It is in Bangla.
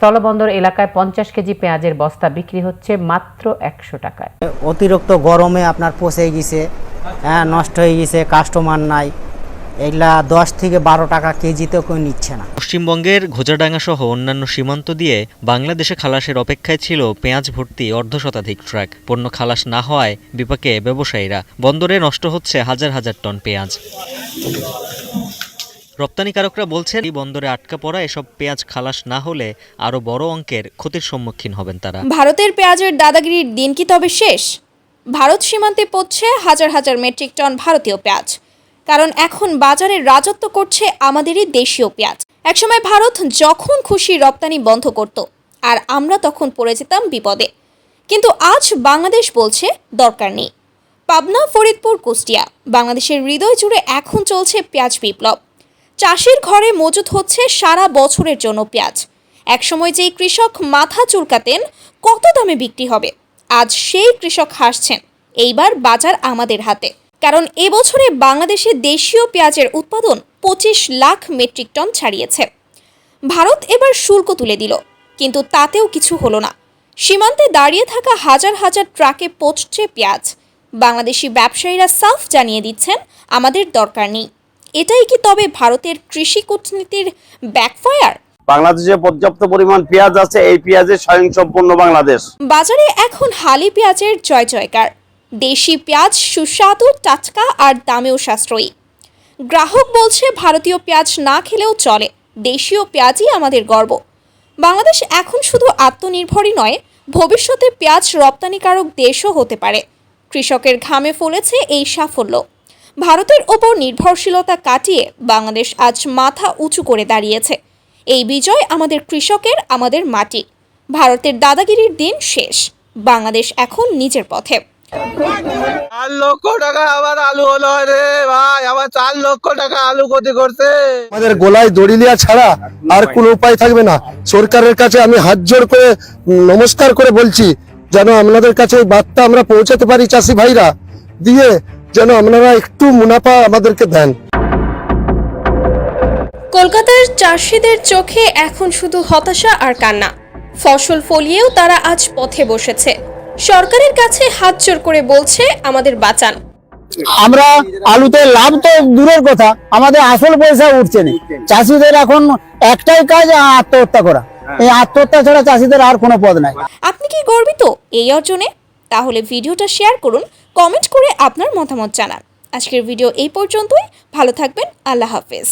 স্থলবন্দর এলাকায় 50 কেজি পেঁয়াজের বস্তা বিক্রি হচ্ছে মাত্র 100 টাকায়। অতিরিক্ত গরমে আপনার পচে গেছে, নষ্ট হয়ে গেছে, কাস্টমার নাই, এগুলা 10 থেকে 12 টাকা কেজিতেও কেউ নিচ্ছে না। পশ্চিমবঙ্গের ঘোচাডাঙ্গা সহ অন্যান্য সীমান্ত দিয়ে বাংলাদেশে খালাসের অপেক্ষায় ছিল পেঁয়াজ ভর্তি অর্ধশতাধিক ট্রাক। পণ্য খালাস না হওয়ায় বিপাকে ব্যবসায়ীরা। বন্দরে নষ্ট হচ্ছে হাজার হাজার টন পেঁয়াজ। রপ্তানিকারকরা বলছেন এই বন্দরে আটকা পড়া এসব পেঁয়াজ খালাস না হলে আরো বড় অঙ্কের ক্ষতির সম্মুখীন হবেন তারা। ভারতের পেঁয়াজের দাদাগিরির দিন কি তবে শেষ? ভারত সীমান্তে পড়ছে হাজার হাজার মেট্রিক টন ভারতীয় পেঁয়াজ, কারণ এখন বাজারে রাজত্ব করছে আমাদেরই দেশীয় পেঁয়াজ। একসময় ভারত যখন খুশি রপ্তানি বন্ধ করত, আর আমরা তখন পড়ে যেতাম বিপদে। কিন্তু আজ বাংলাদেশ বলছে দরকার নেই। পাবনা, ফরিদপুর, কুষ্টিয়া, বাংলাদেশের হৃদয় জুড়ে এখন চলছে পেঁয়াজ বিপ্লব। চাষির ঘরে মজুত হচ্ছে সারা বছরের জন্য পেঁয়াজ। একসময় যেই কৃষক মাথা চুলকাতেন কত দামে বিক্রি হবে, আজ সেই কৃষক হাসছেন। এইবার বাজার আমাদের হাতে, কারণ এবছরে বাংলাদেশে দেশীয় পেঁয়াজের উৎপাদন 25 লাখ মেট্রিক টন ছাড়িয়েছে। ভারত এবার শুল্ক তুলে দিল, কিন্তু তাতেও কিছু হলো না। সীমান্তে দাঁড়িয়ে থাকা হাজার হাজার ট্রাকে পচছে পেঁয়াজ। বাংলাদেশি ব্যবসায়ীরা সাফ জানিয়ে দিচ্ছেন আমাদের দরকার নেই। এটাই কি তবে ভারতের কৃষি কূটনীতির ব্যাকফায়ার? বাংলাদেশে পর্যাপ্ত পরিমাণ পেঁয়াজ আছে, এই পেঁয়াজের স্বয়ংসম্পূর্ণ বাংলাদেশ। বাজারে এখন হালি পেঁয়াজের জয় জয়কার। দেশি পেঁয়াজ সুস্বাদু, টাটকা আর দামেও সাশ্রয়ী। গ্রাহক বলছে ভারতীয় পেঁয়াজ না খেলেও চলে, দেশীয় পেঁয়াজই আমাদের গর্ব। বাংলাদেশ এখন শুধু আত্মনির্ভরই নয়, ভবিষ্যতে পেঁয়াজ রপ্তানিকারক দেশও হতে পারে। কৃষকের ঘামে ফলেছে এই সাফল্য। ভারতের ওপর নির্ভরশীলতা কাটিয়ে বাংলাদেশ আজ মাথা উঁচু করে দাঁড়িয়েছে। এই বিজয় আমাদের কৃষকের, আমাদের মাটি। ভারতের দাদাগিরির দিন শেষ, বাংলাদেশ এখন নিজের পথে। 4 লক্ষ টাকা আবার আলু হলো রে ভাই, আবার 4 লক্ষ টাকা আলু ক্ষতি করছে। আমাদের গোলায় দড়ি লিয়া ছাড়া আর কোনো উপায় থাকবে না। সরকারের কাছে আমি হাত জোড় করে নমস্কার করে বলছি, যেন আপনাদের কাছে এই বার্তা আমরা পৌঁছাতে পারি, চাষি ভাইরা দিয়ে যেন আপনারা একটু মুনাফা আমাদেরকে দেন। কলকাতার চাষিদের চোখে এখন শুধু হতাশা আর কান্না। ফসল ফলিয়েও তারা আজ পথে বসেছে। সরকারের কাছে হাত জোড় করে বলছে আমাদের বাঁচান। আমরা আলুতে লাভ তো দূরের কথা, আমাদের আসল পয়সা উঠছে না। চাষিদের এখন একটাই কাজ, আত্মহত্যা করা। এই আত্মহত্যা ছাড়া চাষিদের আর কোনো পথ নাই। আপনি কি গর্বিত এই অর্জনে? তাহলে ভিডিওটা শেয়ার করুন, কমেন্ট করে আপনার মতামত জানান। আজকের ভিডিও এই পর্যন্তই। ভালো থাকবেন, আল্লাহ হাফেজ।